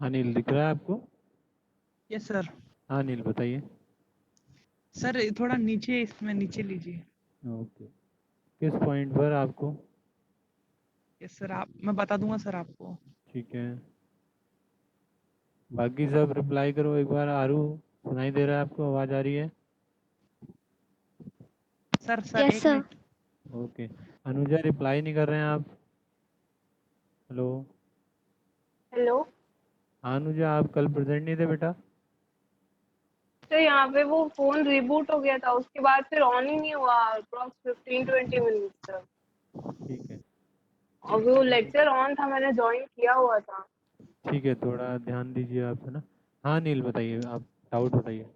अनिल दिख रहा है आपको? Yes sir. हाँ अनिल बताइए। सर थोड़ा नीचे, इसमें नीचे लीजिए। ओके, किस पॉइंट पर आपको? यस सर, आप मैं बता दूंगा सर आपको। ठीक है, बाकी सब रिप्लाई करो एक बार। आरू सुनाई दे रहा है आपको? आवाज़ आ रही है? सर सर यस एक sir. Minute. Okay, Anuja reply नहीं कर रहे हैं आप? हेलो? हेलो। हाँ अनुजा, आप कल प्रेजेंट नहीं थे बेटा? तो यहाँ पे वो फोन रिबूट हो गया था, उसके बाद फिर ऑन ही नहीं हुआ अप्रॉक्स 15-20 मिनट्स तक। ठीक है, और वो लेक्चर ऑन था, मैंने ज्वाइन किया हुआ था। ठीक है, थोड़ा ध्यान दीजिए आप, है ना। हाँ नील बताइए, आप डाउट बताइए।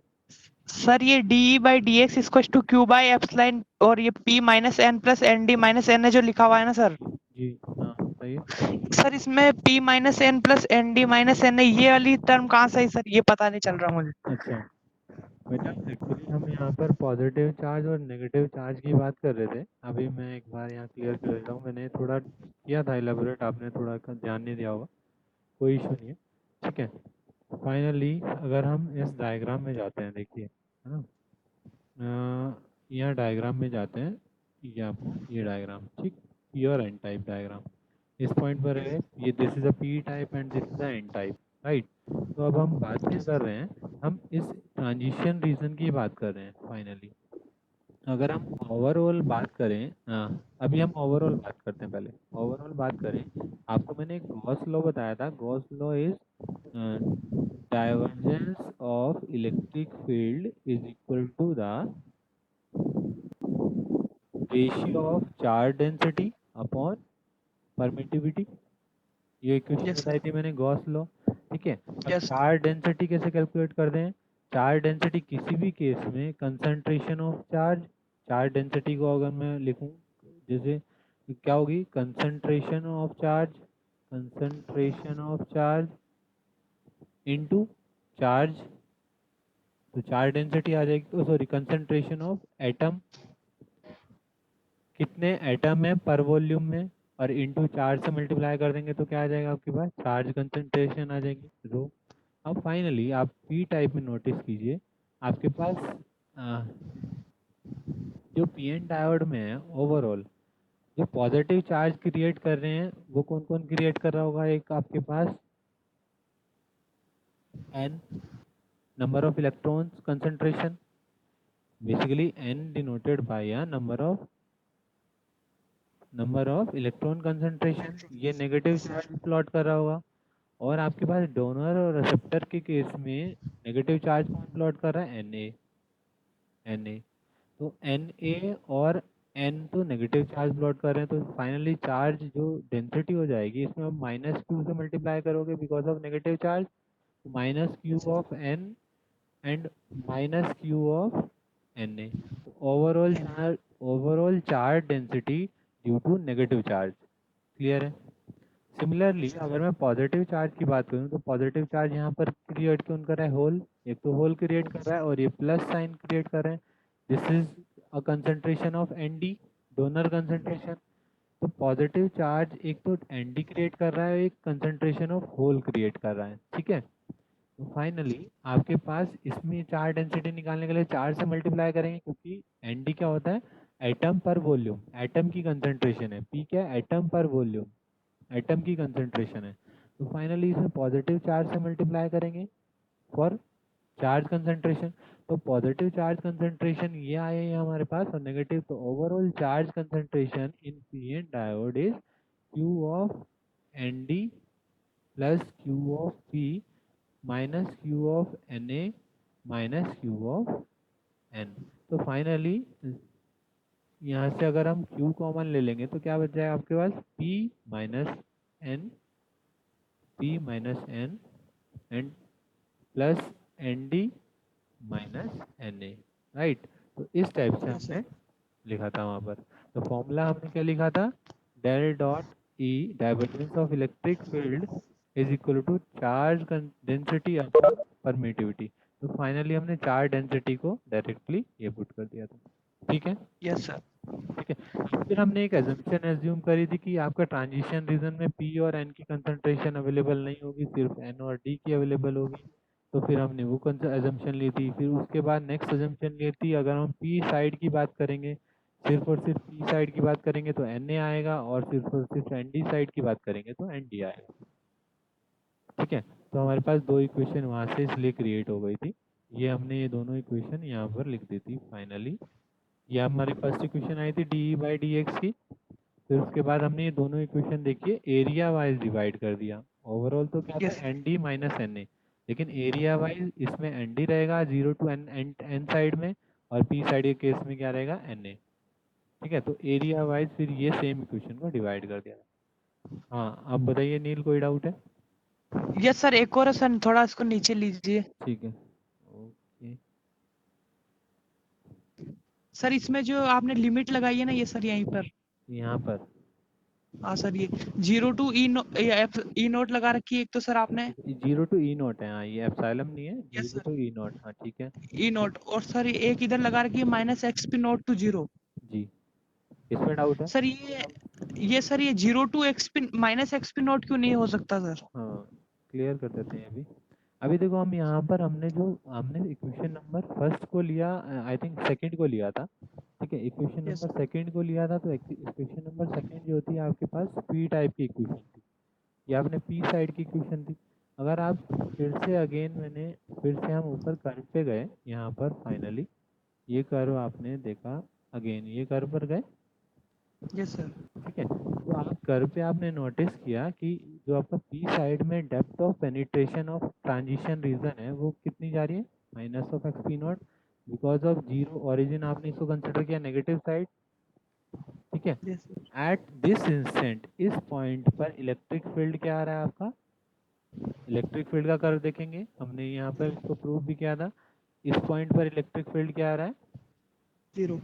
सर ये D by D X equal to Q by epsilon और ये P minus N plus N D minus N है जो लिखा हुआ है ना सर। जी हाँ बताइए। सर इसमें P minus N plus N D minus N है, ये वाली टर्म कहाँ से है सर, ये पता नहीं चल रहा मुझे। अच्छा बेटा, एक्चुअली हम यहाँ पर पॉजिटिव चार्ज और नेगेटिव चार्ज की बात कर रहे थे। अभी मैं एक बार यहाँ क्लियर कर देता हूँ, मैंने थोड़ा किया था एलेबोरेट, आपने थोड़ा ध्यान नहीं दिया होगा, कोई इशू नहीं है। ठीक है, फाइनली अगर हम इस डायग्राम में जाते हैं, देखिए है ना, यहाँ डायग्राम में जाते हैं, ये आपको ये डायग्राम, ठीक, पी और एन टाइप डायग्राम इस पॉइंट पर है। ये this is a P type and this is a N type, right. तो अब हम बात क्या कर रहे हैं, हम इस ट्रांजिशन रीजन की बात कर रहे हैं फाइनली। अगर हम ओवरऑल बात करें, अभी हम ओवरऑल बात करते हैं। पहले ओवरऑल बात करें, आपको मैंने एक गॉस लॉ बताया था। Gauss law is divergence of electric field is equal to the ratio of charge density upon permittivity. ये इक्वेशन यस बताई सर। थी मैंने, गॉस लॉ। ठीक है, अब यस। चार्ज डेंसिटी कैसे कैलकुलेट कर दें? चार्ज डेंसिटी किसी भी केस में concentration of charge, charge density को अगर मैं लिखूं जैसे, क्या होगी? Concentration of charge, concentration of charge into charge, तो चार्ज डेंसिटी आ जाएगी, तो सॉरी कंसंट्रेशन ऑफ एटम, कितने एटम है पर वॉल्यूम में, और इनटू चार्ज से मल्टीप्लाई कर देंगे तो क्या आ जाएगा आपके पास? चार्ज कंसंट्रेशन आ जाएगी, रो। अब फाइनली आप पी टाइप में नोटिस कीजिए, आपके पास जो पी एन डायोड में है ओवरऑल, जो पॉजिटिव चार्ज क्रिएट कर रहे हैं वो कौन कौन क्रिएट कर रहा होगा? एक आपके पास N, number of electrons concentration, basically N denoted by a number of electron concentration, ये नेगेटिव चार्ज प्लॉट कर रहा होगा। और आपके पास डोनर और रिसेप्टर के केस में नेगेटिव चार्ज कौन प्लॉट कर रहा है? N A, N A. तो एन ए और एन तो नेगेटिव चार्ज प्लॉट कर रहे हैं, तो फाइनली चार्ज जो डेंसिटी हो जाएगी इसमें आप माइनस क्यू से मल्टीप्लाई करोगे because of negative charge, minus Q of N and minus Q of N A. Overall charge density due to negative charge, clear है? सिमिलरली अगर मैं पॉजिटिव चार्ज की बात करूं, तो पॉजिटिव चार्ज यहाँ पर क्रिएट कौन कर रहा है? होल, एक तो होल क्रिएट कर रहा है और ये प्लस साइन क्रिएट कर रहे हैं। This is a concentration of N D, donor concentration. तो पॉजिटिव चार्ज एक तो एन डी क्रिएट कर रहा है, एक कंसंट्रेशन ऑफ होल क्रिएट कर रहा है, ठीक है। तो फाइनली आपके पास इसमें चार्ज डेंसिटी निकालने के लिए चार्ज से मल्टीप्लाई करेंगे, क्योंकि एन डी क्या होता है? एटम पर वॉल्यूम, एटम की कंसंट्रेशन है। पी क्या है? एटम पर वॉल्यूम, एटम की कंसंट्रेशन है। तो फाइनली इसमें पॉजिटिव चार्ज से मल्टीप्लाई करेंगे फॉर चार्ज कंसंट्रेशन। तो पॉजिटिव चार्ज कंसंट्रेशन ये आए हैं हमारे पास, और नेगेटिव, तो overall charge concentration in P N diode is Q of N D plus Q of P minus Q of N A minus Q of N. तो finally यहाँ से अगर हम Q कॉमन ले लेंगे तो क्या बच जाएगा आपके पास? P minus N, P minus N and plus N D minus N A, right. तो इस टाइप से यस हमने सर। लिखा था वहाँ पर। तो फॉर्मूला हमने क्या लिखा था? Del dot E, divergence of electric field is equal to charge density upon permittivity. तो फाइनली हमने चार्ज डेंसिटी को डायरेक्टली ये पुट कर दिया था। ठीक है। Yes sir. ठीक है, फिर हमने एक एजम्पशन एज्यूम करी थी कि आपका ट्रांजिशन रीजन में पी और एन की कंसंट्रेशन अवेलेबल नहीं होगी, सिर्फ एन और डी की अवेलेबल होगी। तो फिर हमने वो एजम्पशन ली थी। फिर उसके बाद नेक्स्ट एजम्पशन ली थी, अगर हम पी साइड की बात करेंगे, सिर्फ और सिर्फ पी साइड की बात करेंगे तो एन ए आएगा, और सिर्फ और सिर्फ एन डी साइड की बात करेंगे तो एन डी आएगा। ठीक है, तो हमारे पास दो इक्वेशन वहाँ से इसलिए क्रिएट हो गई थी। ये हमने ये दोनों इक्वेशन यहाँ पर लिख दी थी फाइनली। ये हमारी फर्स्ट इक्वेशन आई थी डी बाई डी एक्स की। फिर उसके बाद हमने ये दोनों इक्वेशन देखिए एरिया वाइज डिवाइड कर दिया। ओवरऑल तो क्या यस था N D minus N A, लेकिन एरिया वाइज इसमें एन डी रहेगा 0 टू एन एन साइड में, और पी साइड के केस में क्या रहेगा एन ए। ठीक है, तो एरिया वाइज फिर ये सेम इक्वेशन को डिवाइड कर दिया। हाँ, अब बताइए नील, कोई डाउट है? यस सर, एक और है सर, थोड़ा इसको नीचे लीजिए। ठीक है, ओके। सर इसमें जो आपने लिमिट लगाई है ना, ये सर यहीं पर। यहाँ पर हाँ सर, ये 0 टू ई नोट लगा रखी है एक तो सर आपने। 0 टू ई नोट है, हाँ ये एप्सिलॉन नहीं है, yes 0 sir, two E naught, हाँ ठीक है। ई नोट, और सर एक इधर लगा रखी है minus x p not to 0। जी, इसमें डाउट है? सर ये सर ये 0 to x p minus x p not क्यों नहीं हो सकता सर? हाँ, क्लियर कर देते हैं अभी। अभी देखो, हम यहाँ पर हमने इक्वेशन नंबर फर्स्ट को लिया, आई थिंक सेकंड को लिया था। ठीक है, इक्वेशन यस नंबर सेकंड को लिया था, तो इक्वेशन नंबर सेकंड जो होती है आपके पास पी टाइप की इक्वेशन थी, ये आपने पी साइड की इक्वेशन थी। अगर आप फिर से हम ऊपर कर्व पे गए, यहाँ पर फाइनली ये कर्व आपने देखा, अगेन ये कर्व पर गए। Yes sir. ठीक है, तो आप कर्व पे आपने नोटिस किया कि जो आपका पी साइड में depth of penetration of transition region है वो कितनी जा रही है, minus of x P not, because of zero origin आपने इसको कंसिडर किया नेगेटिव साइड। ठीक है, यस एट दिस इंस्टेंट इस पॉइंट पर इलेक्ट्रिक फील्ड क्या आ रहा है आपका, इलेक्ट्रिक फील्ड का कर्व देखेंगे, हमने यहाँ पर इसको प्रूव भी किया था। इस पॉइंट पर इलेक्ट्रिक फील्ड क्या आ रहा है, 0।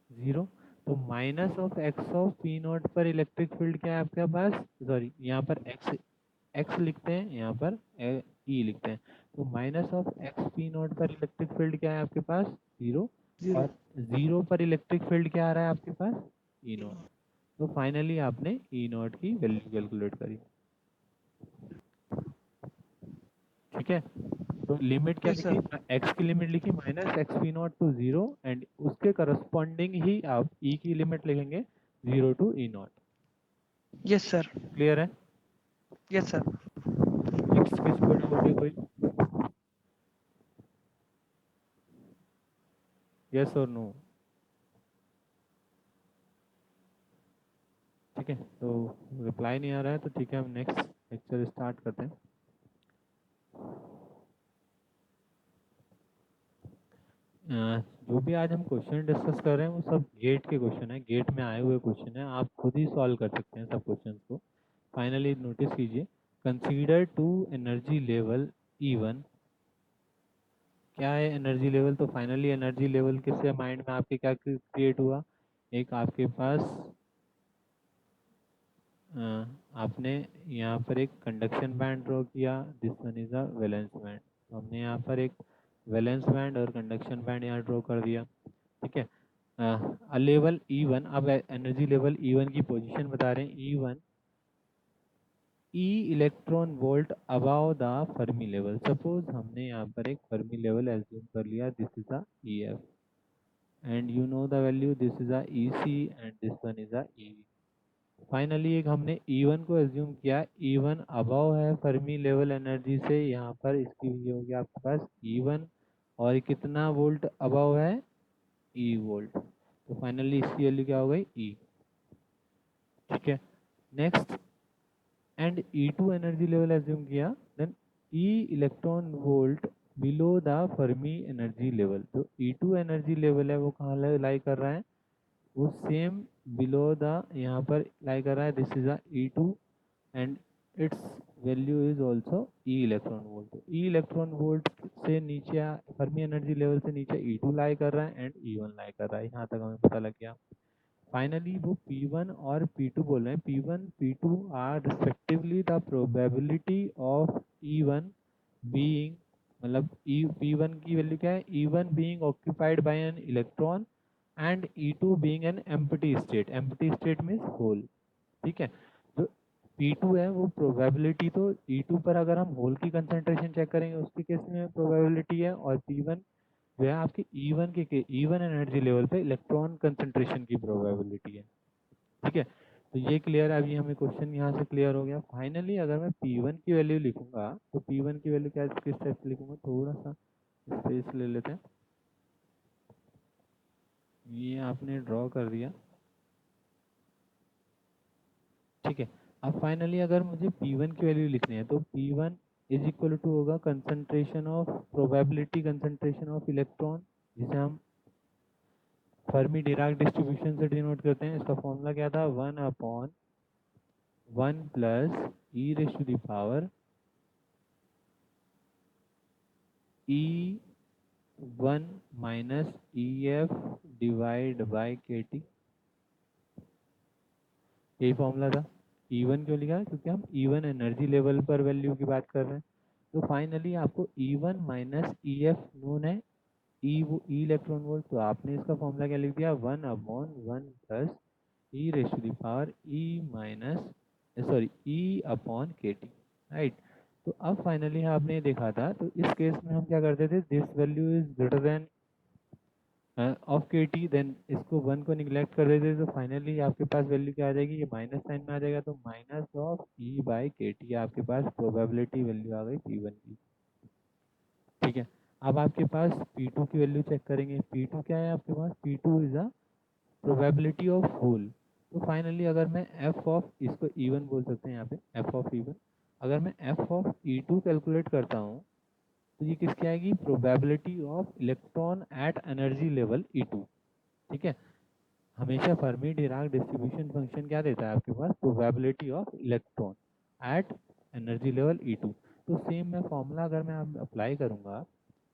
0। तो minus of x of P not पर इलेक्ट्रिक फील्ड क्या है आपके पास, सॉरी यहाँ पर एक्स लिखते हैं, यहाँ पर ई लिखते हैं। तो minus of x P not पर इलेक्ट्रिक फील्ड क्या है आपके पास, 0। 0। और 0 पर इलेक्ट्रिक फील्ड क्या आ रहा है आपके पास, ई नॉट। तो फाइनली आपने ई नॉट की वैल्यू कैलकुलेट करी। ठीक है, तो लिमिट क्या यस लिखी, सर। एक्स की लिमिट लिखी minus x P naught to 0, and उसके करस्पॉन्डिंग ही आप ई की लिमिट लिखेंगे 0 to E naught. Yes sir. Clear है? Yes sir. नेक्स्ट किस पर डाउट है कोई? यस और नो? ठीक है, तो रिप्लाई नहीं आ रहा है, तो ठीक है हम नेक्स्ट लेक्चर स्टार्ट करते हैं। जो भी आज हम क्वेश्चन डिस्कस कर रहे हैं वो सब गेट के क्वेश्चन है, गेट में आए हुए क्वेश्चन है, आप खुद ही सॉल्व कर सकते हैं सब क्वेश्चंस को। फाइनली नोटिस कीजिए, consider two energy level E1। क्या है एनर्जी लेवल, तो फाइनली एनर्जी लेवल किससे माइंड में आपके क्या क्रिएट हुआ, एक आपके पास आपने यहाँ पर एक कंडक्शन बैंड ड्रॉ किया, this one is a valence band. तो हमने यहाँ पर एक वैलेंस बैंड और कंडक्शन बैंड यहाँ ड्रॉ कर दिया। ठीक है, लेवल E1, अब एनर्जी लेवल E1 की पोजीशन बता रहे हैं, E1 E electron volt above the Fermi level. Suppose हमने यहाँ पर एक फर्मी लेवल एज्यूम कर लिया, this is a EF and you know the value, this is a EC and this one is a EV। Finally एक हमने E1 को assume किया, E1 अबव है फर्मी लेवल एनर्जी से, यहाँ पर इसकी वैल्यू होगी आपके पास E1, और कितना वोल्ट अबव है, E वोल्ट। तो फाइनली इसकी वैल्यू क्या हो गई, E। ठीक है, next, and E2 energy level assume किया, then E electron volt below the Fermi energy level. तो E2 एनर्जी लेवल है वो कहाँ लाई कर रहा है, वो सेम बिलो द यहाँ पर लाई कर रहा है, this is a E2 and it's value is also E electron volt. तो E इलेक्ट्रॉन वोल्ट से नीचे फर्मी एनर्जी लेवल से नीचे E2 लाई कर रहा है एंड E1 लाई कर रहा है, यहाँ तक हमें पता लग गया। फाइनली वो P1 और P2 बोल रहे हैं, P1 P2 are respectively the probability of E1 being, मतलब P1 की वैल्यू क्या है, E1 being occupied by an electron and E2 being an empty state. Empty state means hole, ठीक है। जो P2 है वो प्रोबेबिलिटी, तो E2 पर अगर हम होल की कंसंट्रेशन चेक करेंगे उसके केस में प्रोबेबिलिटी है, और P1 जो है आपके E1 एनर्जी लेवल पे इलेक्ट्रॉन कंसंट्रेशन की प्रोबेबिलिटी है, ठीक है। तो ये क्लियर है, अभी हमें क्वेश्चन यहाँ से क्लियर हो गया। फाइनली अगर मैं P1 की वैल्यू लिखूंगा तो P1 की वैल्यू क्या किस टाइप से लिखूंगा, थोड़ा सा स्पेस ले लेते हैं। ये आपने ड्रॉ कर दिया, ठीक है। अब फाइनली अगर मुझे P1 की वैल्यू लिखनी है तो P1 इज इक्वल टू होगा concentration of probability concentration of electron, जिसे हम फर्मी डिराक डिस्ट्रीब्यूशन से डिनोट करते हैं। इसका फॉर्मूला क्या था, 1/1 plus E raise to the power E1 minus EF divide by KT, यही फॉर्मूला था। E1 क्यों लिखा, क्योंकि हम E1 एनर्जी लेवल पर वैल्यू की बात कर रहे हैं। तो फाइनली आपको E1 माइनस EF नोन है, ई इलेक्ट्रॉन वोल्ट, तो आपने इसका फॉर्मूला क्या लिख दिया, 1/1 plus E raise to the power E upon KT, right. तो अब फाइनली आपने देखा था, तो इस केस में हम क्या करते थे, this value is greater than of KT, then इसको 1 को निगलेक्ट कर देते, तो फाइनली आपके पास वैल्यू क्या आ जाएगी, ये माइनस साइन में आ जाएगा, तो minus of E by KT आपके पास प्रोबेबिलिटी वैल्यू आ गई P1 की, ठीक है। अब आपके पास P2 की वैल्यू चेक करेंगे। P2 क्या है आपके पास, P2 is a probability of hole. तो फाइनली अगर मैं f ऑफ, इसको E1 बोल सकते हैं यहाँ पे, f ऑफ E1, अगर मैं f ऑफ E2 कैलकुलेट करता हूँ तो ये किसकी आएगी, probability of electron at energy level E2, ठीक है। हमेशा फर्मी डिराक डिस्ट्रीब्यूशन फंक्शन क्या देता है आपके पास, probability of electron at energy level E2। तो सेम मैं फॉर्मूला अगर मैं अप्लाई करूँगा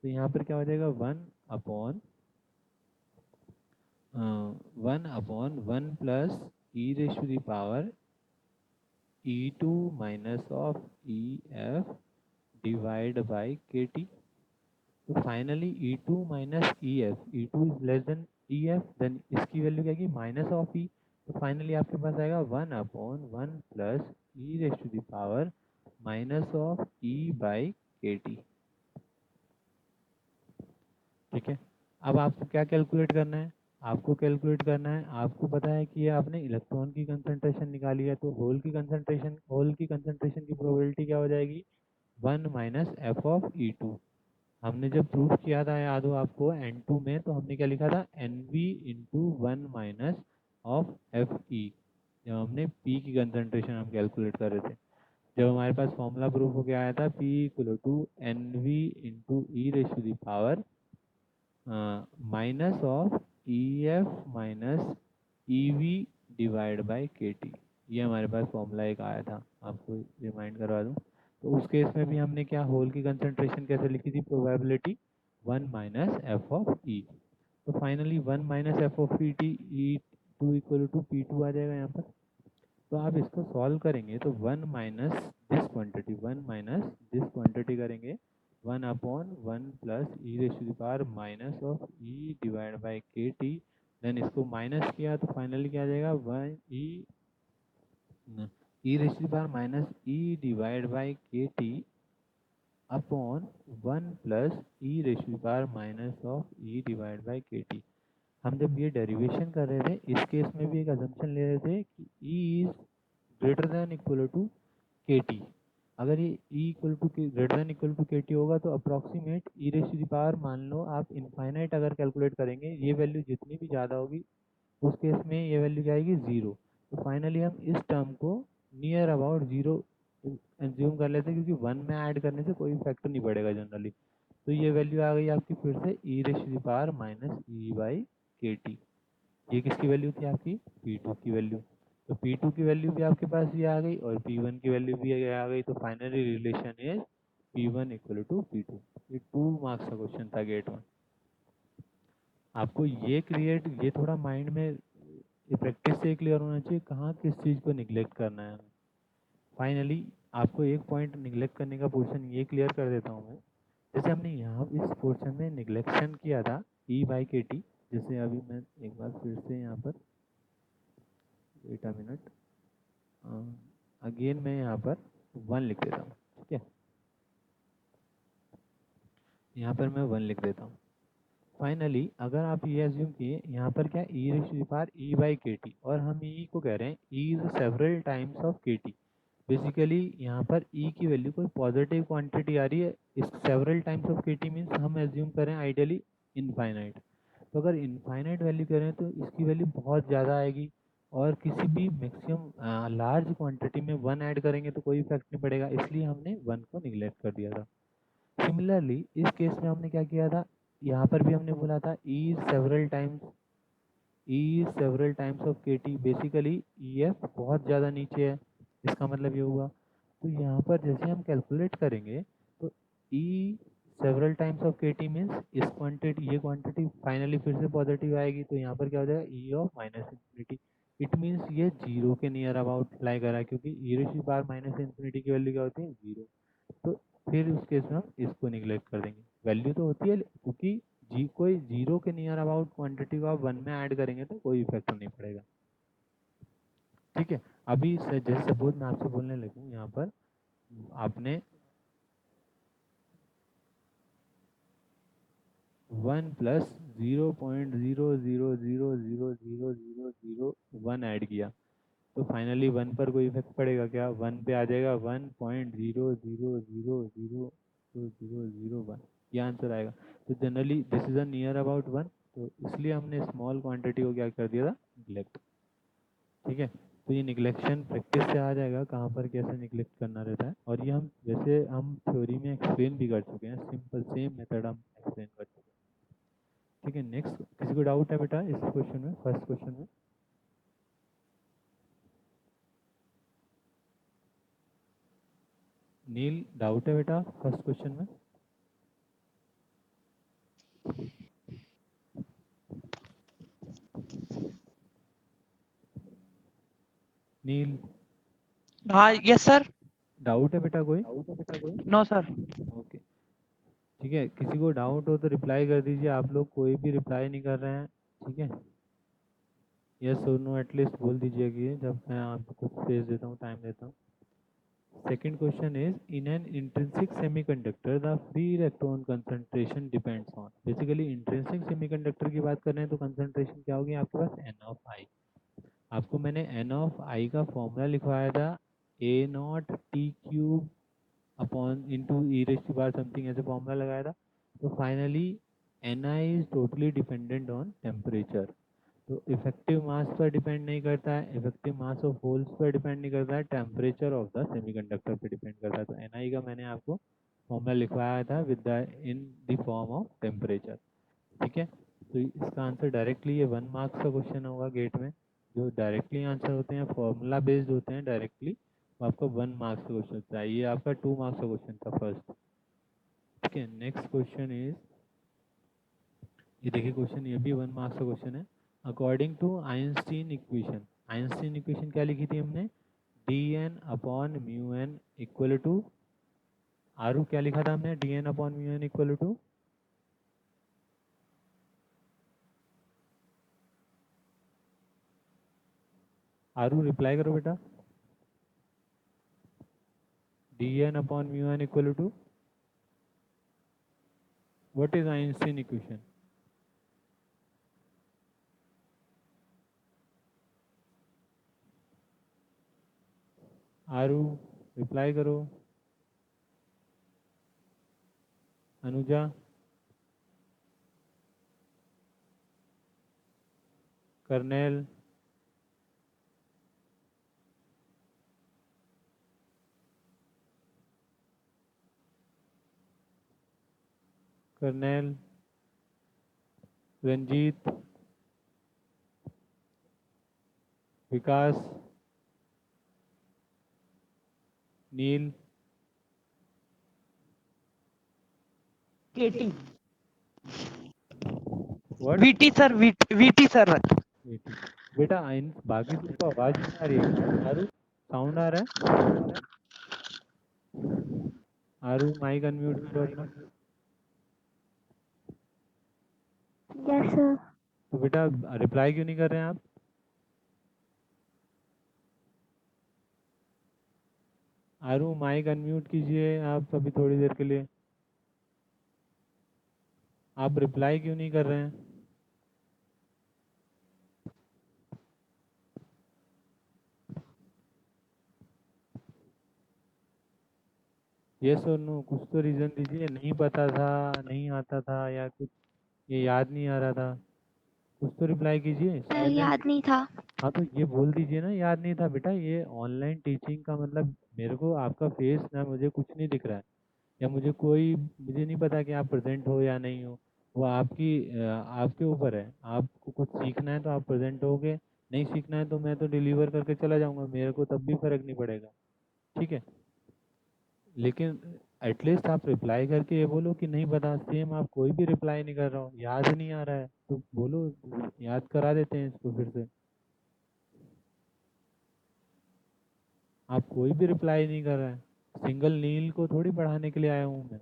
तो यहाँ पर क्या हो जाएगा, 1/1 plus E raise to the power E2 minus of EF divide by KT। तो finally E2 minus EF, E2 is less than EF, then इसकी वैल्यू क्या की, माइनस ऑफ E। तो फाइनली आपके पास आएगा 1/1 plus E raise to the power minus of E by KT, ठीक है। अब आपको क्या कैलकुलेट करना है, आपको कैलकुलेट करना है, आपको पता है कि ये आपने इलेक्ट्रॉन की कंसंट्रेशन निकाली है, तो होल की कंसंट्रेशन की प्रोबेबिलिटी क्या हो जाएगी, 1 माइनस एफ ऑफ E2। हमने जब प्रूफ किया था, याद हो आपको, N2 में, तो हमने क्या लिखा था, NV into 1 minus of FE, जब हमने P की कंसंट्रेशन हम कैलकुलेट कर रहे थे। जब हमारे पास फॉर्मूला प्रूफ होकर आया था P equal to NV into e raise to the power minus of EF minus EV divide by KT, ये हमारे पास फॉर्मूला एक आया था, आपको रिमाइंड करवा दूं। तो उस केस में भी हमने क्या, होल की कंसंट्रेशन कैसे लिखी थी, probability 1 minus F of E। तो finally 1 minus F of E2 equal to P2 आ जाएगा यहाँ पर। तो आप इसको सॉल्व करेंगे तो 1 माइनस दिस क्वांटिटी करेंगे, 1/1 plus E raise to the power minus of E divide by KT, then इसको माइनस किया तो फाइनली क्या आ जाएगा, 1 e raise to the power minus E divide by KT upon 1 plus E raise to the power minus of E divide by KT। हम जब ये derivation कर रहे थे, इस केस में भी एक अजम्पशन ले रहे थे कि E is greater than equal to KT। अगर ये E equal to greater than equal to KT होगा तो approximate e raise to the power, मान लो आप इनफाइनाइट अगर कैलकुलेट करेंगे, ये वैल्यू जितनी भी ज़्यादा होगी उस केस में ये वैल्यू क्या आएगी, 0। तो फाइनली हम इस टर्म को नियर अबाउट 0 एज्यूम कर लेते हैं, क्योंकि 1 में ऐड करने से कोई इफेक्ट नहीं पड़ेगा जनरली। तो ये वैल्यू आ गई आपकी फिर से e raise to the power minus E by KT। ये किसकी वैल्यू थी आपकी, P2 की वैल्यू। तो P2 की वैल्यू भी आपके पास ये आ गई और P1 की वैल्यू भी आ गई। तो finally relation is P1 equal to P2। ये 2 मार्क्स का क्वेश्चन था गेट 1। आपको ये थोड़ा माइंड में, ये प्रैक्टिस से क्लियर होना चाहिए कहाँ किस चीज़ को निगलेक्ट करना है। फाइनली आपको एक पॉइंट निगलेक्ट करने का पोर्शन ये क्लियर कर देता हूँ मैं। जैसे हमने यहाँ इस पोर्शन में निगलेक्शन किया था E बाई KT, जैसे अभी मैं एक बार फिर से यहाँ पर वेट अ मिनट, अगेन मैं यहाँ पर 1 लिख देता हूँ, ठीक है। यहाँ पर मैं 1 लिख देता हूँ। फाइनली अगर आप ये एज्यूम किए यहाँ पर क्या e raise to the power e by K T, और हम e को कह रहे हैं e is several times of K T. Basically यहाँ पर e की वैल्यू कोई पॉजिटिव क्वांटिटी आ रही है, इस several times of K T means हम एज्यूम करें आइडियली इनफाइनाइट। तो अगर इनफाइनाइट वैल्यू करें तो इसकी वैल्यू बहुत ज़्यादा आएगी, और किसी भी मैक्सिमम लार्ज क्वांटिटी में 1 ऐड करेंगे तो कोई इफेक्ट नहीं पड़ेगा, इसलिए हमने 1 को निगलेक्ट कर दिया था। सिमिलरली इस केस में हमने क्या किया था, यहाँ पर भी हमने बोला था e several times of K T. Basically E F बहुत ज़्यादा नीचे है, इसका मतलब ये हुआ। तो यहाँ पर जैसे हम कैलकुलेट करेंगे तो e several times of K T means इस क्वांटिटी, ये क्वांटिटी फाइनली फिर से पॉजिटिव आएगी, तो यहाँ पर क्या हो जाएगा e of minus infinity. It means ये जीरो के नियर अबाउट लाई कर रहा है, क्योंकि e raise to the power minus infinity की वैल्यू क्या होती है, जीरो। तो फिर उस केस में हम इसको निगलेक्ट कर देंगे। वैल्यू तो होती है, क्योंकि कोई जीरो के नियर अबाउट क्वांटिटी को आप 1 में ऐड करेंगे तो कोई इफेक्ट नहीं पड़ेगा, ठीक है। अभी जैसे सपोज मैं आपसे बोलने लगूँ, यहाँ पर आपने 1 प्लस 0.00000001 ऐड किया, तो फाइनली 1 पर कोई इफेक्ट पड़ेगा क्या, 1 पे आ जाएगा 1.00000001, ये आंसर आएगा। तो generally this is a near about 1, तो इसलिए हमने स्मॉल क्वांटिटी को क्या कर दिया था, निगलेक्ट, ठीक है। तो ये निगलेक्शन प्रैक्टिस से आ जाएगा कहाँ पर कैसे निगलेक्ट करना रहता है, और ये हम वैसे हम थ्योरी में एक्सप्लेन भी कर चुके हैं, सिंपल सेम मेथड हम एक्सप्लेन कर चुके हैं, ठीक है। नेक्स्ट, किसी को डाउट है बेटा इस क्वेश्चन में, फर्स्ट क्वेश्चन में? नील, डाउट है बेटा फर्स्ट क्वेश्चन में? नील, हाँ यस सर। डाउट है बेटा कोई? No sir. ओके, ठीक है। किसी को डाउट हो तो रिप्लाई कर दीजिए, आप लोग कोई भी रिप्लाई नहीं कर रहे हैं, ठीक है। यस और नो एटलीस्ट बोल दीजिए कि जब मैं आपको स्पेस देता हूँ, टाइम देता हूँ। Second question is, in an intrinsic semiconductor the free electron concentration depends on। Basically intrinsic semiconductor की बात कर रहे हैं तो कंसंट्रेशन क्या होगी आपके पास, n ऑफ i। आपको मैंने n ऑफ i का फॉर्मूला लिखवाया था, a not T cube upon into e raise to power something, ऐसे फॉर्मूला लगाया था। तो finally ni is totally dependent on temperature. तो इफेक्टिव मास पर डिपेंड नहीं करता है, इफेक्टिव मास ऑफ होल्स पर डिपेंड नहीं करता है, टेम्परेचर ऑफ द सेमीकंडक्टर पर डिपेंड करता है। तो एन का मैंने आपको फॉर्मूला लिखवाया था with the in the form of temperature, ठीक है। तो इसका आंसर डायरेक्टली ये 1 मार्क्स का क्वेश्चन होगा गेट में। जो डायरेक्टली आंसर होते हैं, फॉर्मूला बेस्ड होते हैं डायरेक्टली, वो आपका 1 मार्क्स का क्वेश्चन होता है। ये आपका 2 मार्क्स का क्वेश्चन था फर्स्ट, ठीक है। नेक्स्ट क्वेश्चन इज, ये देखिए क्वेश्चन, ये भी 1 मार्क्स का क्वेश्चन है। According to Einstein equation, Einstein equation क्या लिखी थी हमने, D N upon mu N equal to, Aru क्या लिखा था हमने, D N upon mu N equal to, Aru reply करो बेटा, D N upon mu N equal to what is Einstein equation? Aru reply करो, Anuja, Karnail, Karnail, Ranjit, Vikas, Neel, KT. What? VT sir, VT sir. बेटा इन बाकी सबको आवाज नहीं आ रही है क्या? आरू साउंड आ रहा है? आरू माइक अनम्यूट करो अपना। Yes sir. तो बेटा रिप्लाई क्यों नहीं कर रहे हैं आप? आरू माइक अनम्यूट कीजिए आप अभी थोड़ी देर के लिए। आप रिप्लाई क्यों नहीं कर रहे हैं? यस और नो, कुछ तो रीज़न दीजिए। नहीं पता था, नहीं आता था, या कुछ ये याद नहीं आ रहा था, कुछ तो रिप्लाई कीजिए। सर याद नहीं था। हाँ तो ये बोल दीजिए ना, याद नहीं था। बेटा ये ऑनलाइन टीचिंग का मतलब मेरे को आपका फेस ना मुझे कुछ नहीं दिख रहा है, या मुझे नहीं पता कि आप प्रेजेंट हो या नहीं हो। वो आपके ऊपर है। आपको कुछ सीखना है तो आप प्रेजेंट होगे, नहीं सीखना है तो मैं तो डिलीवर करके चला जाऊंगा, मेरे को तब भी फर्क नहीं पड़ेगा। ठीक है, लेकिन एटलीस्ट आप रिप्लाई करके ये बोलो कि नहीं पता। सेम आप कोई भी रिप्लाई नहीं कर रहा हो, याद नहीं आ रहा है तो बोलो, याद करा देते हैं इसको फिर से। आप कोई भी रिप्लाई नहीं कर रहे हैं। सिंगल नील को थोड़ी पढ़ाने के लिए आया हूँ मैं।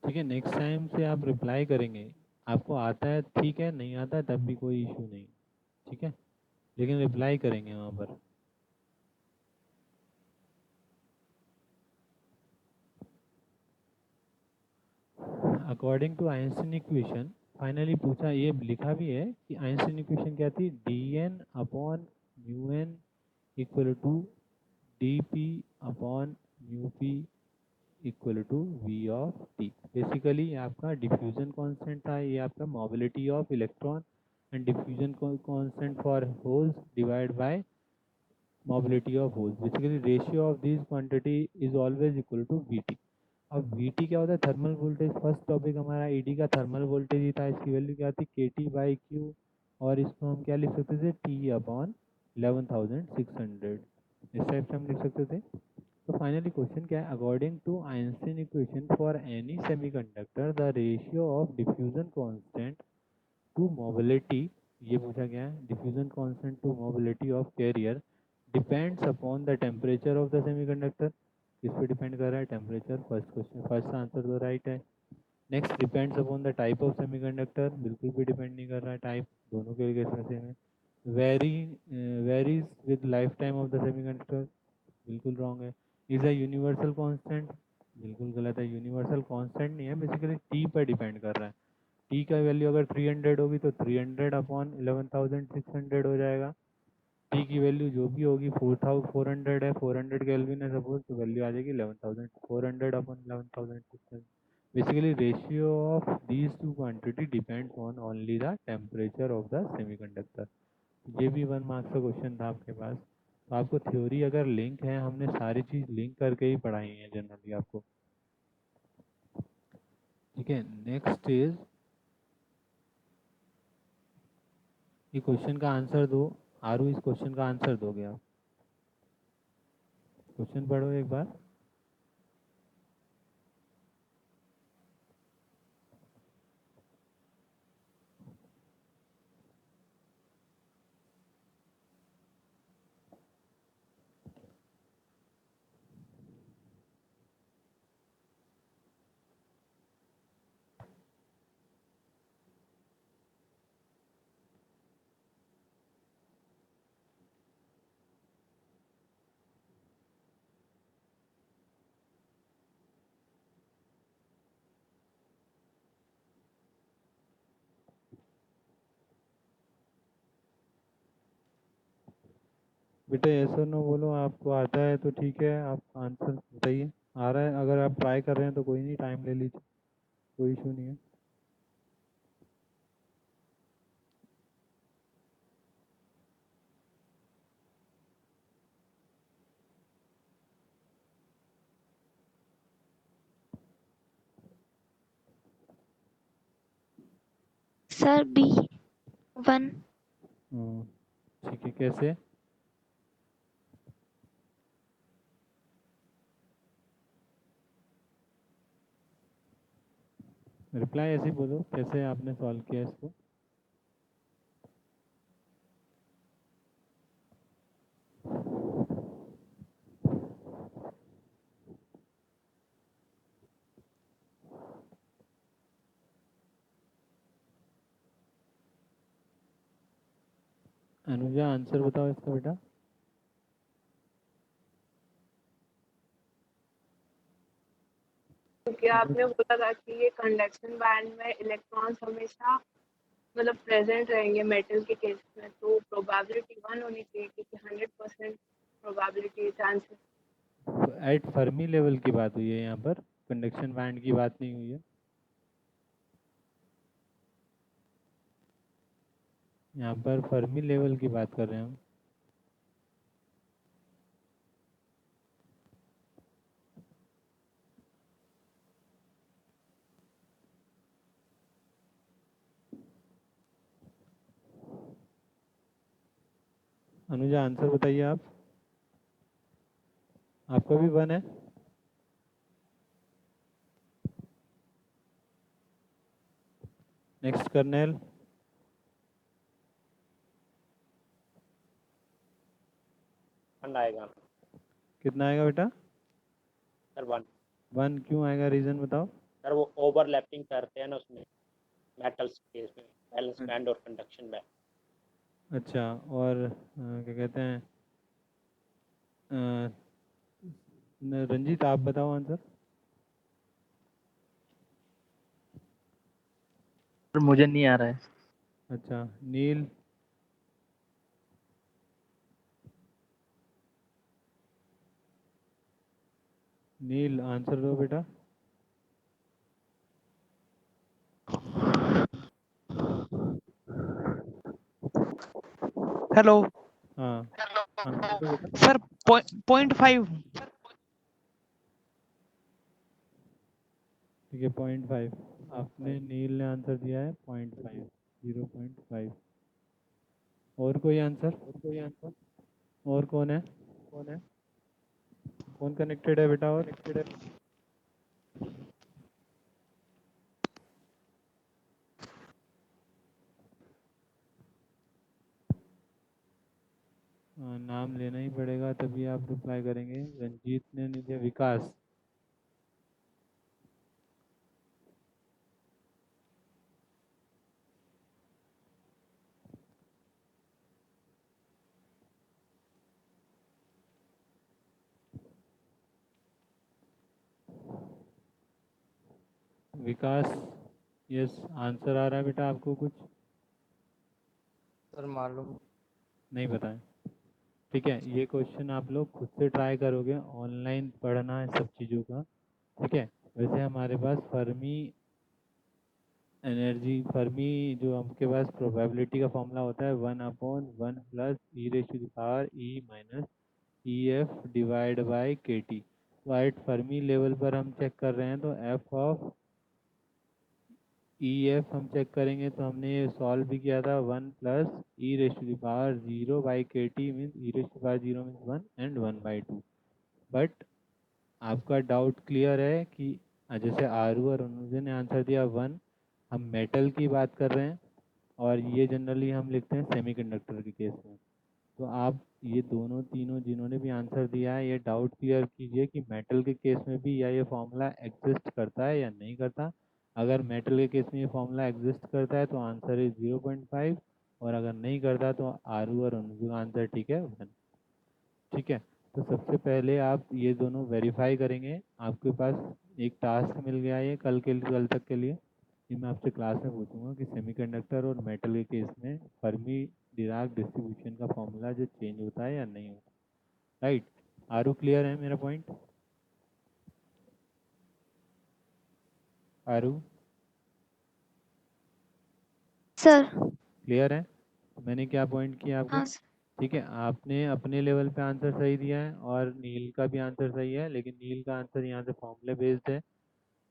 ठीक है, नेक्स्ट टाइम से आप रिप्लाई करेंगे। आपको आता है ठीक है, नहीं आता है तब भी कोई इशू नहीं। ठीक है, लेकिन रिप्लाई करेंगे वहाँ पर। According to Einstein equation, finally पूछा, ये लिखा भी है कि आइंस्टीन इक्वेशन क्या थी, D N upon mu N equal to D p upon mu p equal to V of T. Basically आपका डिफ्यूजन कांस्टेंट था, ये आपका mobility of electron and diffusion constant for holes divide by mobility of holes. Basically ratio of this quantity is always equal to V T. अब V T क्या होता है, thermal voltage. First topic हमारा E D का thermal voltage ही था, इसकी value क्या थी, के टी बाई क्यू, और इसको हम क्या लिख सकते थे, टी अपॉन 11,600, इस टाइप से हम लिख सकते थे। तो फाइनली क्वेश्चन क्या है, according to Einstein equation for any semiconductor the ratio of diffusion constant to mobility, ये पूछा गया है, diffusion constant to mobility of carrier depends upon the temperature of the semiconductor. किस पे डिपेंड कर रहा है, temperature. First question, first answer तो राइट है। Next, depends upon the type of semiconductor, बिल्कुल भी डिपेंड नहीं कर रहा है, टाइप दोनों के केस में सेम है। Very varies with life time of the semiconductor, बिल्कुल रॉन्ग है। इज अ यूनिवर्सल कांस्टेंट, बिल्कुल गलत है। यूनिवर्सल कांस्टेंट नहीं है, बेसिकली टी पर डिपेंड कर रहा है। टी का वैल्यू अगर 300 होगी तो 300 अपॉन 11,600 हो जाएगा। टी की वैल्यू जो भी होगी, 4,400 है, 400 केल्विन है सपोज, तो वैल्यू आ जाएगी 11,400 upon 11,600। Basically ratio of these two quantity depends on only the temperature of the semiconductor. ये भी 1 मार्क्स का क्वेश्चन था आपके पास। तो आपको थ्योरी अगर लिंक है, हमने सारी चीज़ लिंक करके ही पढ़ाई है जनरली आपको। ठीक है, नेक्स्ट इज, ये क्वेश्चन का आंसर दो। आरू, इस क्वेश्चन का आंसर दोगे आप? क्वेश्चन पढ़ो एक बार। बेटा ऐसा नो बोलो, आपको आता है तो ठीक है, आप आंसर बताइए। आ रहा है, अगर आप ट्राई कर रहे हैं तो कोई नहीं, टाइम ले लीजिए, कोई इशू नहीं है। Sir B1। ठीक है, कैसे? रिप्लाई ऐसे ही बोलो, कैसे आपने सॉल्व किया इसको। अनुजा आंसर बताओ इसका बेटा। क्योंकि आपने बोला था कि ये कंडक्शन बैंड में इलेक्ट्रॉन्स हमेशा मतलब प्रेजेंट रहेंगे मेटल के केस में, तो प्रोबेबिलिटी 1 होनी चाहिए क्योंकि 100% probability chances. At Fermi level की बात हुई है यहाँ पर, कंडक्शन बैंड की बात नहीं हुई है। यहाँ पर फर्मी लेवल की बात कर रहे हैं हम। अनुजा आंसर बताइए आप। आपका भी 1 है। Next kernel. आएगा कितना आएगा बेटा? सर 1। 1 क्यों आएगा, रीजन बताओ। सर वो ओवरलैपिंग करते हैं ना उसमें, मेटल्स केस में, बैलेंस बैंड और कंडक्शन बैंड। अच्छा, और क्या कहते हैं, रंजीत आप बताओ आंसर। पर मुझे नहीं आ रहा है। अच्छा, नील। नील आंसर दो बेटा। हेलो हाँ, आंसर दो बेटा। सर 0.5। ठीक है, 0.5 आपने, नील ने आंसर दिया है 0.5, 0.5। और कोई आंसर? और कौन है? कौन कनेक्टेड है बेटा? और नाम लेना ही पड़ेगा तभी आप रिप्लाई करेंगे। रंजीत ने नहीं दिया। विकास। विकास, यस आंसर आ रहा है बेटा आपको कुछ? सर मालूम नहीं पता है। ठीक है, ये क्वेश्चन आप लोग खुद से ट्राई करोगे, ऑनलाइन पढ़ना है सब चीज़ों का। ठीक है, वैसे हमारे पास फर्मी एनर्जी, फर्मी जो आपके पास प्रोबेबिलिटी का फॉर्मूला होता है 1/1 plus E raise to the power E minus E F divide by K T. तो एट फर्मी लेवल पर हम चेक कर रहे हैं, तो एफ ऑफ ई एफ हम चेक करेंगे, तो हमने ये सॉल्व भी किया था 1 plus E raise to the power 0 by K T means E raise to the power 0 means 1 and 1/2। But आपका डाउट क्लियर है कि जैसे आरू और अनुज ने आंसर दिया 1, हम मेटल की बात कर रहे हैं और ये जनरली हम लिखते हैं सेमीकंडक्टर के केस में। तो आप ये दोनों तीनों जिन्होंने भी आंसर दिया है, ये डाउट क्लियर कीजिए कि मेटल के केस में भी या ये फॉर्मूला एग्जिस्ट करता है या नहीं करता। अगर मेटल के केस में ये फॉर्मूला एग्जिस्ट करता है तो आंसर इज 0.5, और अगर नहीं करता तो आरू और अनुज का आंसर ठीक है 1। ठीक है, तो सबसे पहले आप ये दोनों वेरीफाई करेंगे। आपके पास एक टास्क मिल गया है ये कल तक के लिए। ये मैं आपसे क्लास में पूछूंगा कि सेमीकंडक्टर और मेटल के केस में फर्मी डिराक डिस्ट्रीब्यूशन का फॉर्मूला जो चेंज होता है या नहीं होता। राइट, आरू क्लियर है मेरा पॉइंट? आरू सर। क्लियर है? मैंने क्या पॉइंट किया आपको? हाँ सर। ठीक है, आपने अपने लेवल पे आंसर सही दिया है और नील का भी आंसर सही है, लेकिन नील का आंसर यहाँ से फॉर्मूले बेस्ड है।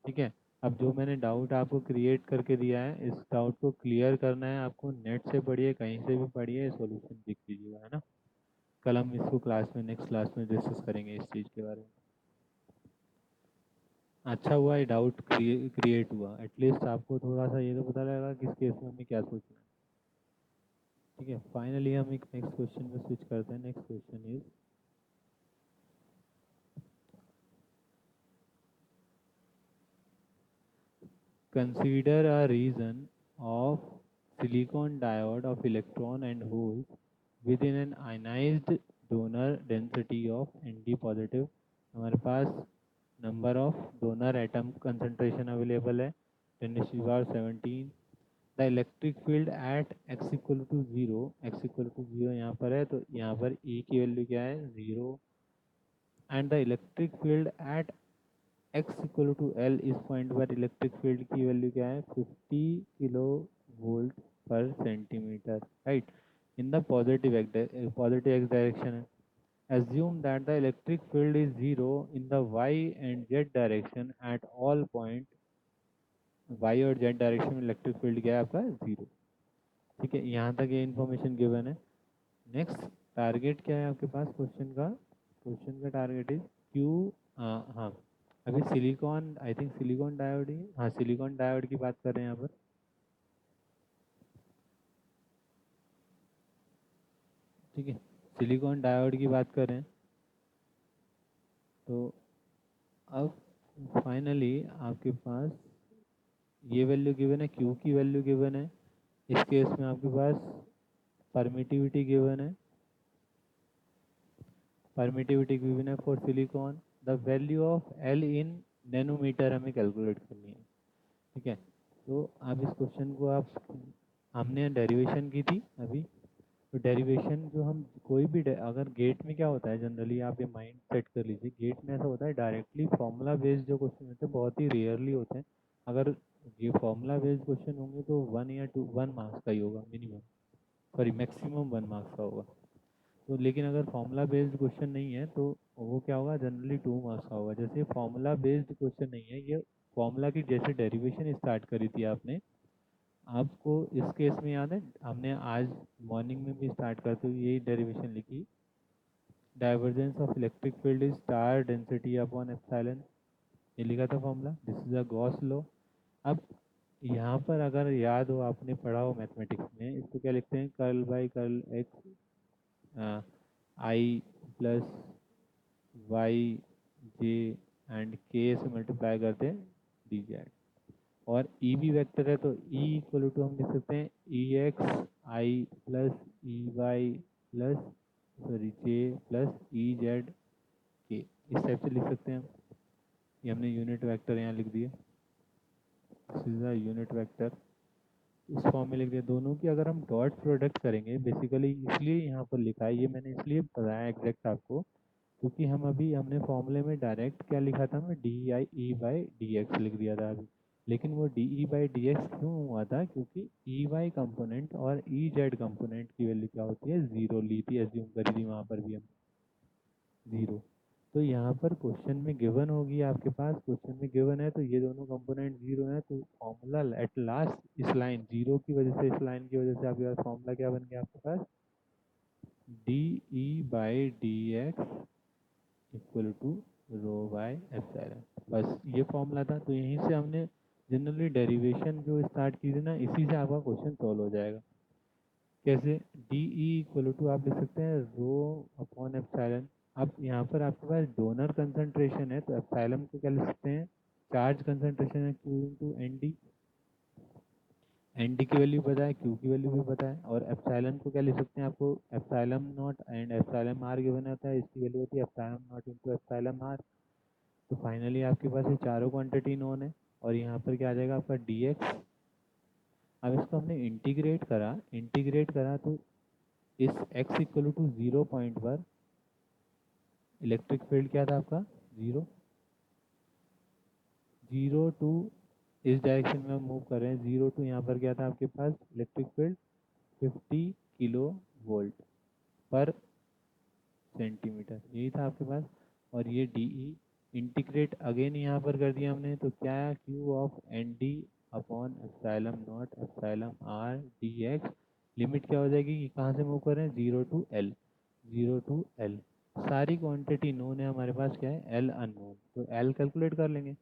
ठीक है, अब जो मैंने डाउट आपको क्रिएट करके दिया है, इस डाउट को क्लियर करना है आपको। नेट से पढ़िए, कहीं से भी पढ़िए, सॉल्यूशन लिख लीजिएगा, है ना। कल हम इसको क्लास में, नेक्स्ट क्लास में डिस्कस करेंगे इस चीज़ के बारे में। अच्छा हुआ ये डाउट क्रिएट हुआ, एटलीस्ट आपको थोड़ा सा ये तो पता लगा कि इस केस में हमें क्या सोचना है। ठीक है, फाइनली हम एक नेक्स्ट क्वेश्चन में स्विच करते हैं। Next question is consider a region of silicon diode of electron and holes within an ionized donor density of Nd positive, हमारे पास number of donor atom concentration available है 10⁻17. The electric field at x equal to 0, x equal to 0 यहाँ पर है, तो यहाँ पर E की value क्या है 0, and the electric field at x equal to L इस पॉइंट पर इलेक्ट्रिक फील्ड की वैल्यू क्या है 50 किलो वोल्ट पर centimetre, right, in the positive x direction है. Assume that the electric field is 0 in the y and z direction at all point. y और z direction में electric field क्या है आपका 0. ठीक है, यहाँ तक ये इन्फॉर्मेशन गिवन है. नेक्स्ट टारगेट क्या है आपके पास क्वेश्चन का टारगेट इज क्यू. हाँ, अभी silicon, I think silicon diode ही, हाँ सिलिकॉन डायोड की बात कर रहे हैं यहाँ पर. ठीक है, सिलिकॉन डायोड की बात कर रहे हैं. तो अब फाइनली आपके पास ये वैल्यू गिवन है, क्यू की वैल्यू गिवन है. इस केस में आपके पास परमिटिविटी गिवन है, परमिटिविटी गिवन है for silicon. The value of L in nanometre हमें कैलकुलेट करनी है. ठीक है, तो आप इस क्वेश्चन को हमने डेरिवेशन की थी अभी. तो डेरिवेशन जो हम कोई भी अगर गेट में क्या होता है जनरली, आप ये माइंड सेट कर लीजिए, गेट में ऐसा होता है डायरेक्टली फॉर्मूला बेस्ड जो क्वेश्चन होते हैं बहुत ही रेयरली होते हैं. अगर ये फॉर्मूला बेस्ड क्वेश्चन होंगे तो 1 या 1 मार्क्स का ही होगा मिनिमम, सॉरी मैक्सिमम 1 मार्क्स का होगा. तो लेकिन अगर फॉर्मूला बेस्ड क्वेश्चन नहीं है तो वो क्या होगा जनरली 2 मार्क्स का होगा. जैसे फॉर्मूला बेस्ड क्वेश्चन नहीं है, ये फॉर्मूला की जैसे डेरिवेशन स्टार्ट करी थी आपने, आपको इस केस में याद है हमने आज मॉर्निंग में भी स्टार्ट करते हुए यही डेरिवेशन लिखी. Divergence of electric field is star density upon epsilon, ये लिखा था formula. This is a Gauss law. अब यहाँ पर अगर याद हो, आपने पढ़ा हो मैथमेटिक्स में, इसको क्या लिखते हैं, curl by curl x I plus y j and k से मल्टीप्लाई करते हैं डी जेड. और ई भी वेक्टर है तो ई इक्वल टू हम लिख सकते हैं ई एक्स आई plus E Y plus sorry J plus E Z K, इस टाइप से लिख सकते हैं हम. ये हमने यूनिट वेक्टर यहाँ लिख दिए, सीधा यूनिट वेक्टर इस फॉर्म में लिख दिया. दोनों की अगर हम डॉट प्रोडक्ट करेंगे, बेसिकली इसलिए यहाँ पर लिखा है, ये मैंने इसलिए बताया एग्जैक्ट आपको, क्योंकि हमने फॉर्मूले में डायरेक्ट क्या लिखा था, मैं D I E by D x लिख दिया था अभी. लेकिन वो D E by D x क्यों हुआ था, क्योंकि ई वाई कंपोनेंट और ई जेड कंपोनेंट की वैल्यू क्या होती है 0 ली थी, एज्यूम करी थी वहाँ पर भी हम 0. तो यहाँ पर क्वेश्चन में गिवन होगी आपके पास, क्वेश्चन में गिवन है तो ये दोनों कंपोनेंट 0 है, तो फॉर्मूला एट लास्ट इस लाइन 0 की वजह से, इस लाइन की वजह से आपके पास फॉर्मूला क्या बन गया आपके पास, D E by D X equal to rho by epsilon. बस ये फॉर्मूला था. तो यहीं से हमने जनरली डेरिवेशन जो स्टार्ट की थी ना, इसी से आपका क्वेश्चन सॉल्व हो जाएगा. कैसे, डी ई इक्वल टू आप लिख सकते हैं रो अपॉन एप्सिलॉन. अब यहाँ पर आपके पास डोनर कंसंट्रेशन है तो एप्सिलॉन को क्या लिख सकते हैं, चार्ज कंसंट्रेशन है Q into N D. N D की वैल्यू पता है, क्यू की वैल्यू भी पता है, और एप्सिलॉन को क्या लिख सकते हैं, आपको epsilon not and epsilon r given होता है, इसकी वैल्यू होती है epsilon not into epsilon r. तो फाइनली आपके पास ये चारों क्वांटिटी नोन है, और यहाँ पर क्या आ जाएगा आपका डी एक्स. अब इसको हमने इंटीग्रेट करा तो इस x इक्वल टू 0 पॉइंट पर इलेक्ट्रिक फील्ड क्या था आपका 0 टू इस डायरेक्शन में हम मूव कर रहे हैं. 0 टू यहाँ पर क्या था आपके पास इलेक्ट्रिक फील्ड 50 किलो वोल्ट पर सेंटीमीटर, यही था आपके पास. और ये डी ई इंटीग्रेट अगेन यहाँ पर कर दिया हमने, तो क्या है Q of N D upon epsilon not epsilon r D x. Limit क्या हो जाएगी, ये कहाँ से मूव कर रहे हैं 0 टू एल. सारी क्वांटिटी नोन है हमारे पास, क्या है एल अननोन, तो एल कैलकुलेट कर लेंगे.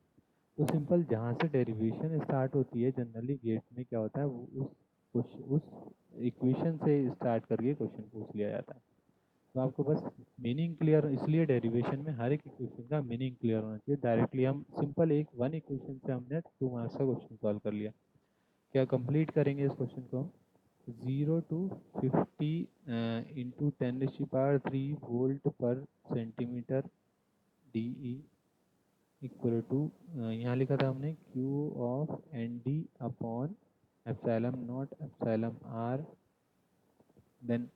तो सिंपल जहाँ से डेरिवेशन स्टार्ट होती है जनरली गेट में क्या होता है, वो उस इक्वेशन से स्टार्ट करके क्वेश्चन पूछ लिया जाता है. तो आपको बस मीनिंग क्लियर, इसलिए डेरिवेशन में हर एक इक्वेशन का मीनिंग क्लियर होना चाहिए. डायरेक्टली हम सिंपल एक 1 इक्वेशन से हमने 2 मार्क्स का क्वेश्चन सॉल्व कर लिया. क्या कंप्लीट करेंगे इस क्वेश्चन को हम. 0 to 50 into 10⁻³ वोल्ट पर सेंटीमीटर DE इक्वल टू यहाँ लिखा था हमने Q of ND upon epsilon not epsilon R, then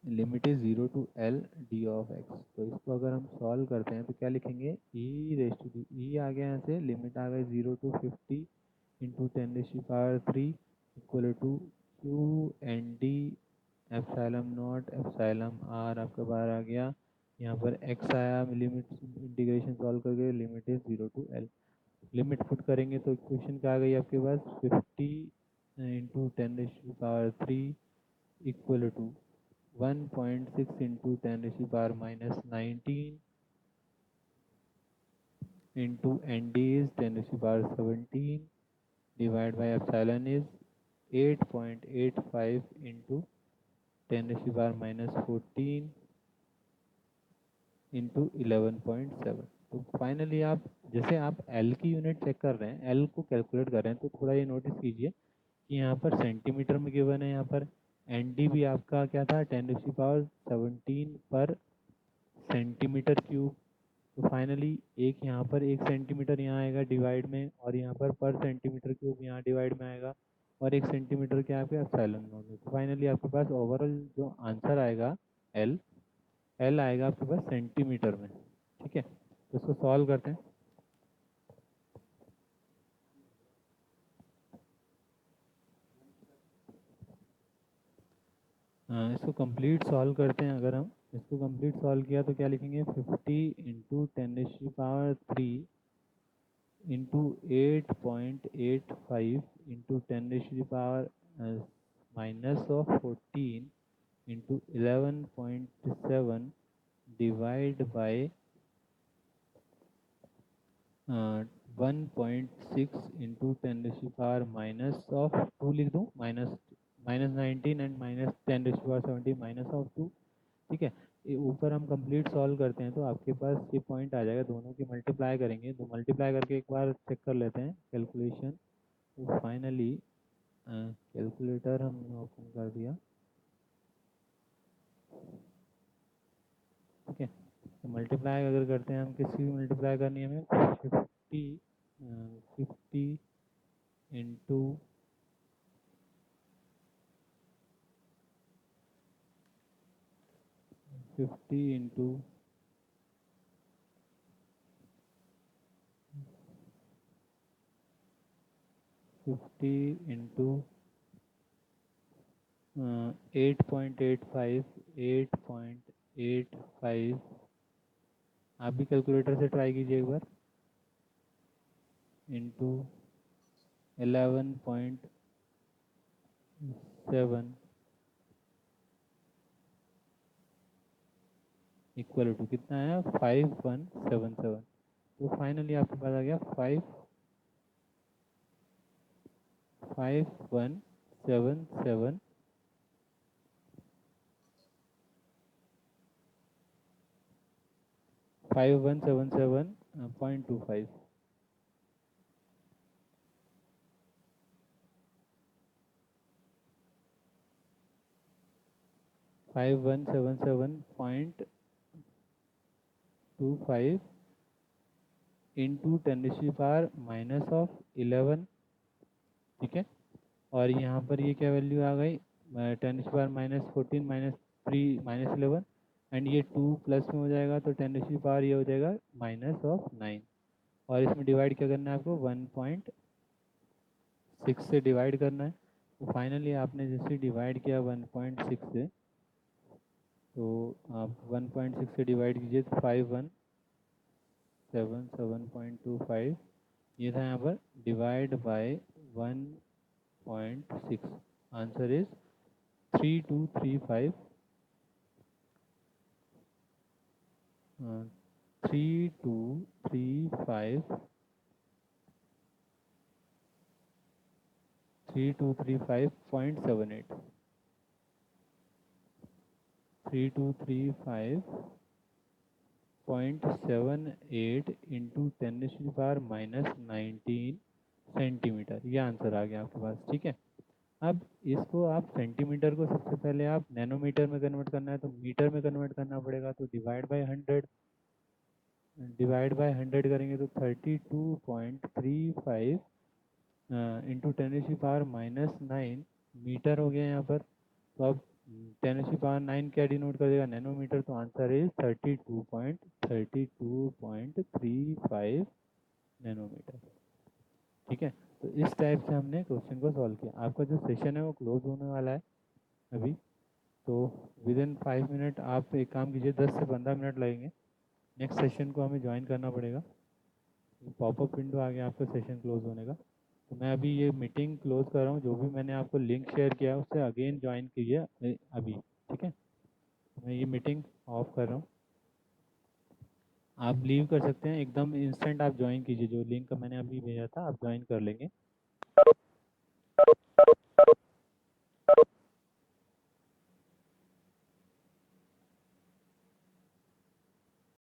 limit is 0 to L D of X। तो इसको अगर हम सॉल्व करते हैं तो क्या लिखेंगे, e आ गया यहाँ से, लिमिट आ गई 0 to 50 into 10⁻³ equal to Q ND epsilon not epsilon R आपका बाहर आ गया, यहाँ पर x आया, लिमिट इंटीग्रेशन सॉल्व करके limit is 0 to L। Limit put करेंगे तो इक्वेशन क्या आ गई आपके पास, 50 into 10⁻³ equal to 1.6 into 10⁻⁻19 into ND is 10⁻17 divide by epsilon is 8.85 into 10⁻⁻14 into 11.7। तो फाइनली आप जैसे आप L की यूनिट चेक कर रहे हैं, L को कैलकुलेट कर रहे हैं, तो थोड़ा ये नोटिस कीजिए कि यहाँ पर सेंटीमीटर में गिवन है, यहाँ पर ND भी आपका क्या था 10⁻17 पर सेंटीमीटर क्यूब। तो फाइनली एक यहाँ पर 1 सेंटीमीटर यहाँ आएगा डिवाइड में, और यहाँ पर सेंटीमीटर क्यूब यहाँ डिवाइड में आएगा, और 1 सेंटीमीटर क्या आपके एप्सिलॉन नॉट। तो फाइनली आपके पास ओवरऑल जो आंसर आएगा L आएगा आपके पास सेंटीमीटर में। ठीक है, तो इसको सॉल्व करते हैं। इसको कंप्लीट सॉल्व करते हैं। अगर हम इसको कंप्लीट सॉल्व किया तो क्या लिखेंगे, 50 into 10⁻³ into 8.85 into 10⁻⁻14 into 11.7 divide by 1.6 into 10⁻⁻2 लिख दूँ, -19 एंड -10⁻17 -2। ठीक है, ये ऊपर हम कंप्लीट सॉल्व करते हैं तो आपके पास ये पॉइंट आ जाएगा, दोनों की मल्टीप्लाई करेंगे, तो मल्टीप्लाई करके एक बार चेक कर लेते हैं कैलकुलेशन। तो फाइनली कैलकुलेटर हमने ओपन कर दिया। ठीक है, तो मल्टीप्लाई अगर करते हैं हम, किसी भी मल्टीप्लाई करनी है हमें, 50 इंटू 50 इंटू 50 इंटू 8.85 आप भी कैलकुलेटर से ट्राई कीजिए एक बार, इंटू 11.7 इक्वल टू कितना आया, 5177। तो फाइनली आपके पास आ गया 5177 5177.25। $5177.25 इंटू 10⁻⁻11। ठीक है, और यहाँ पर ये क्या वैल्यू आ गई, 10⁻⁻14 -3 -11, एंड ये 2 प्लस में हो जाएगा तो 10⁻, ये हो जाएगा -9, और इसमें डिवाइड क्या करना है आपको, 1.6 से डिवाइड करना है। तो फाइनली आपने जैसे डिवाइड किया 1.6 से, तो आप 1.6 से डिवाइड कीजिए तो 5177.25 ये था यहाँ पर, divide by 1.6, answer is 3235 3235.78 3235.78 into 10⁻⁻19 centimetre, ये आंसर आ गया आपके पास। ठीक है, अब इसको आप सेंटीमीटर को सबसे पहले आप नैनोमीटर में कन्वर्ट करना है तो मीटर में कन्वर्ट करना पड़ेगा, तो डिवाइड बाय 100 करेंगे तो 32.35 इंटू 10⁻⁻9 मीटर हो गया यहाँ पर। तो अब 10⁻9 क्या डिनोट कर देगा, नैनोमीटर, तो आंसर इज 32.35 नैनोमीटर। ठीक है, तो इस टाइप से हमने क्वेश्चन को सॉल्व किया। आपका जो सेशन है वो क्लोज होने वाला है अभी, तो विद इन 5 मिनट आप एक काम कीजिए, 10 से 15 मिनट लगेंगे, नेक्स्ट सेशन को हमें ज्वाइन करना पड़ेगा। पॉपअप विंडो आ गया आपका सेशन क्लोज होने का, तो मैं अभी ये मीटिंग क्लोज कर रहा हूँ। जो भी मैंने आपको लिंक शेयर किया है उससे अगेन ज्वाइन कीजिए अभी, ठीक है। मैं ये मीटिंग ऑफ कर रहा हूँ, आप लीव कर सकते हैं, एकदम इंस्टेंट आप ज्वाइन कीजिए, जो लिंक मैंने अभी भेजा था आप ज्वाइन कर लेंगे।